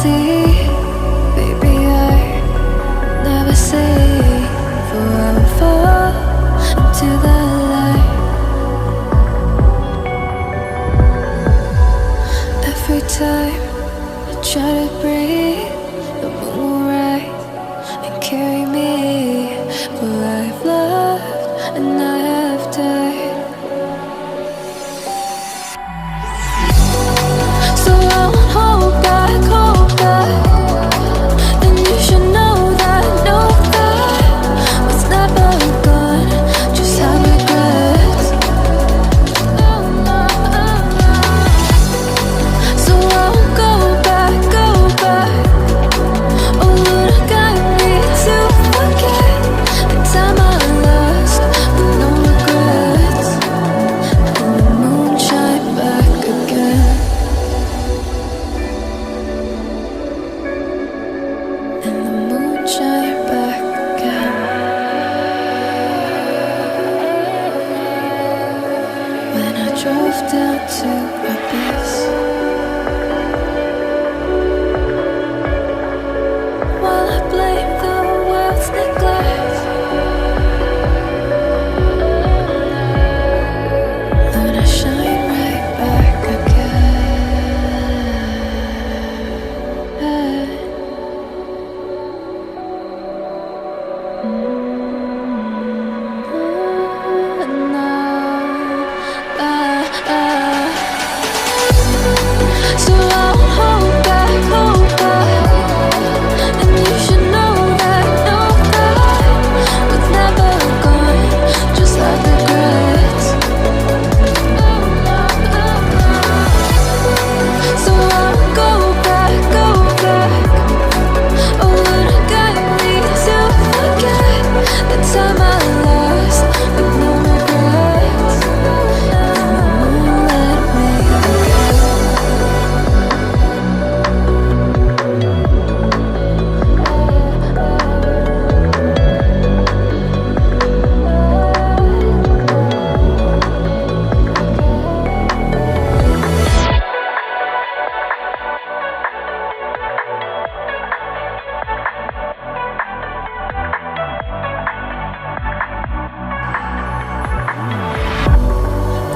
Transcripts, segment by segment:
sea. Baby, I never say for I will fall into the light. Every time I try to breathe, the moon will rise and carry me. For I've loved and I have died. So I won't hold back, hold back. And you should know that was never gone. Just have regrets. So I won't go back, go back. Oh, Lord, I got me to forget the time I lost with no regrets. And the moon shine back again. And the moon shine back again. When I drove down to my base, while I blame the world's neglect, Lord, I shine right back again. So I won't hold back, hold back. And you should know that was never gone. Just like regrets. So I won't go back, go back. Oh, Lord, I got me to forget the time I lost with no regrets. And the moon let me forget.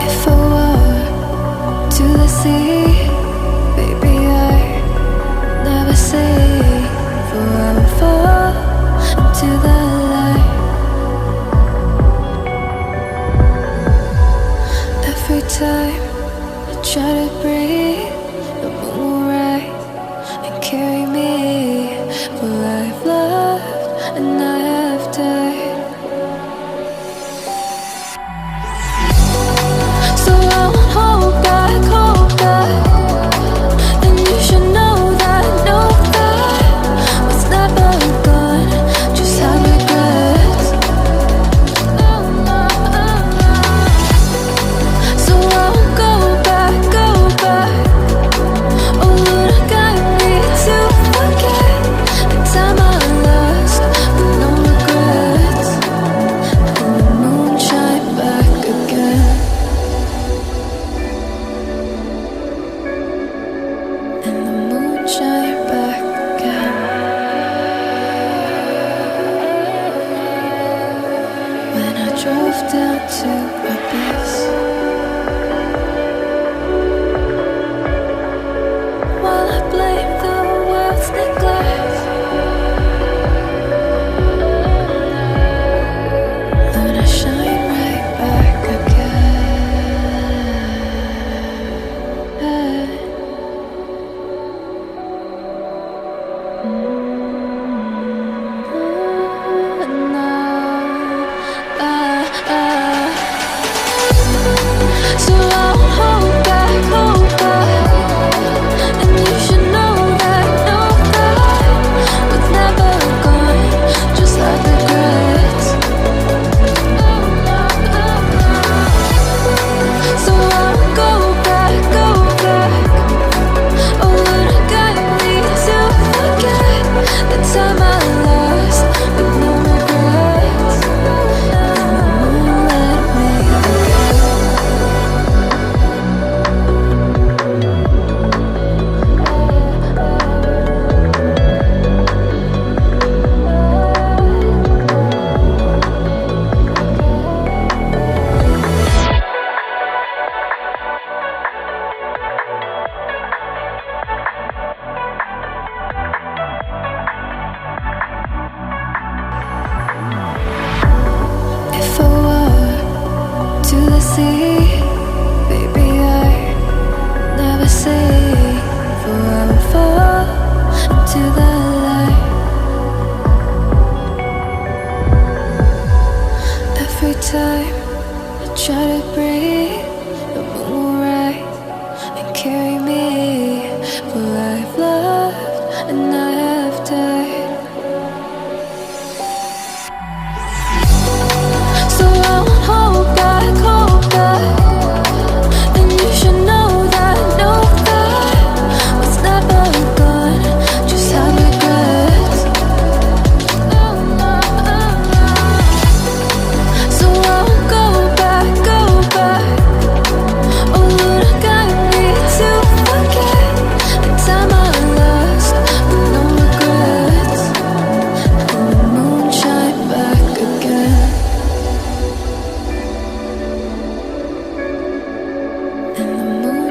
If I were to the sea, baby, I never say for I will fall into the light. Every time I try to breathe, the moon will rise and carry me. For I've loved and I have died. So I won't hold back, hold back. And you should know that was never gone. Just have regrets. So I won't go back, go back. Oh, Lord, I got me to forget the time I lost with no regrets. And the moon shine back again. And the moon shine back again. When I drove down to my base, while I blame the world's neglect, Lord, I shine right back again.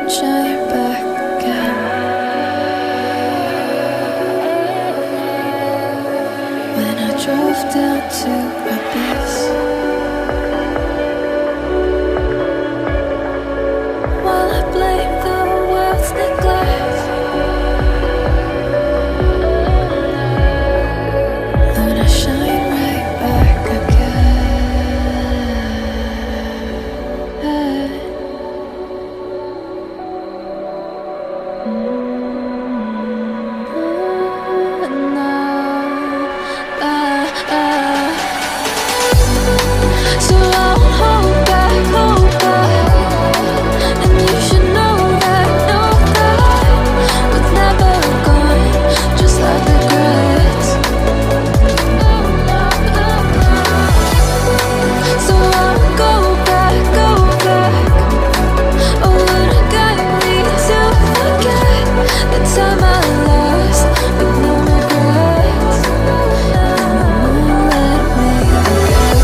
moonshine back again. When I drove down to Abyss, while I blame the world's neglect, Lord, I shine right back again. So I won't hold back, and you should know that what's never gone, just like regrets. So I won't go back. Oh, would I guide me to forget the time I lost with no regrets? Let me forget.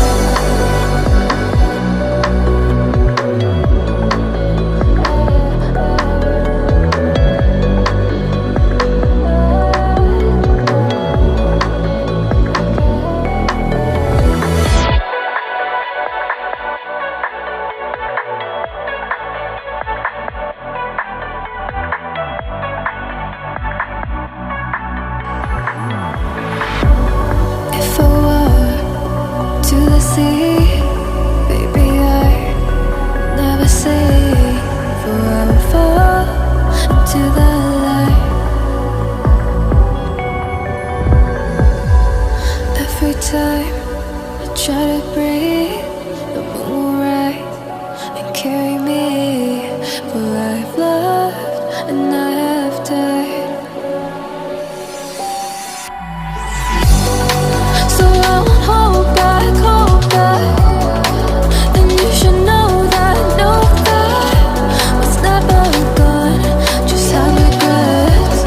If I walk to the sea, baby, I never say, for I will fall into the light. Every time I try to breathe, the moon will rise and carry me, for I have loved and I have died. So I won't hold back, and you should know that what's never gone, just have regrets.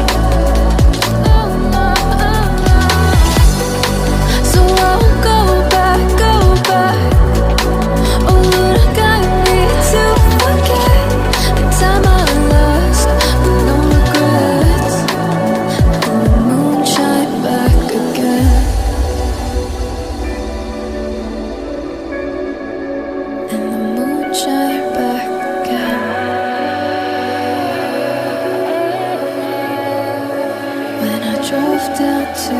So I won't go back. Oh, would I guide me to forget the time I lost with no regrets? And the moonshine back again. And the moonshine back again. When I drove down to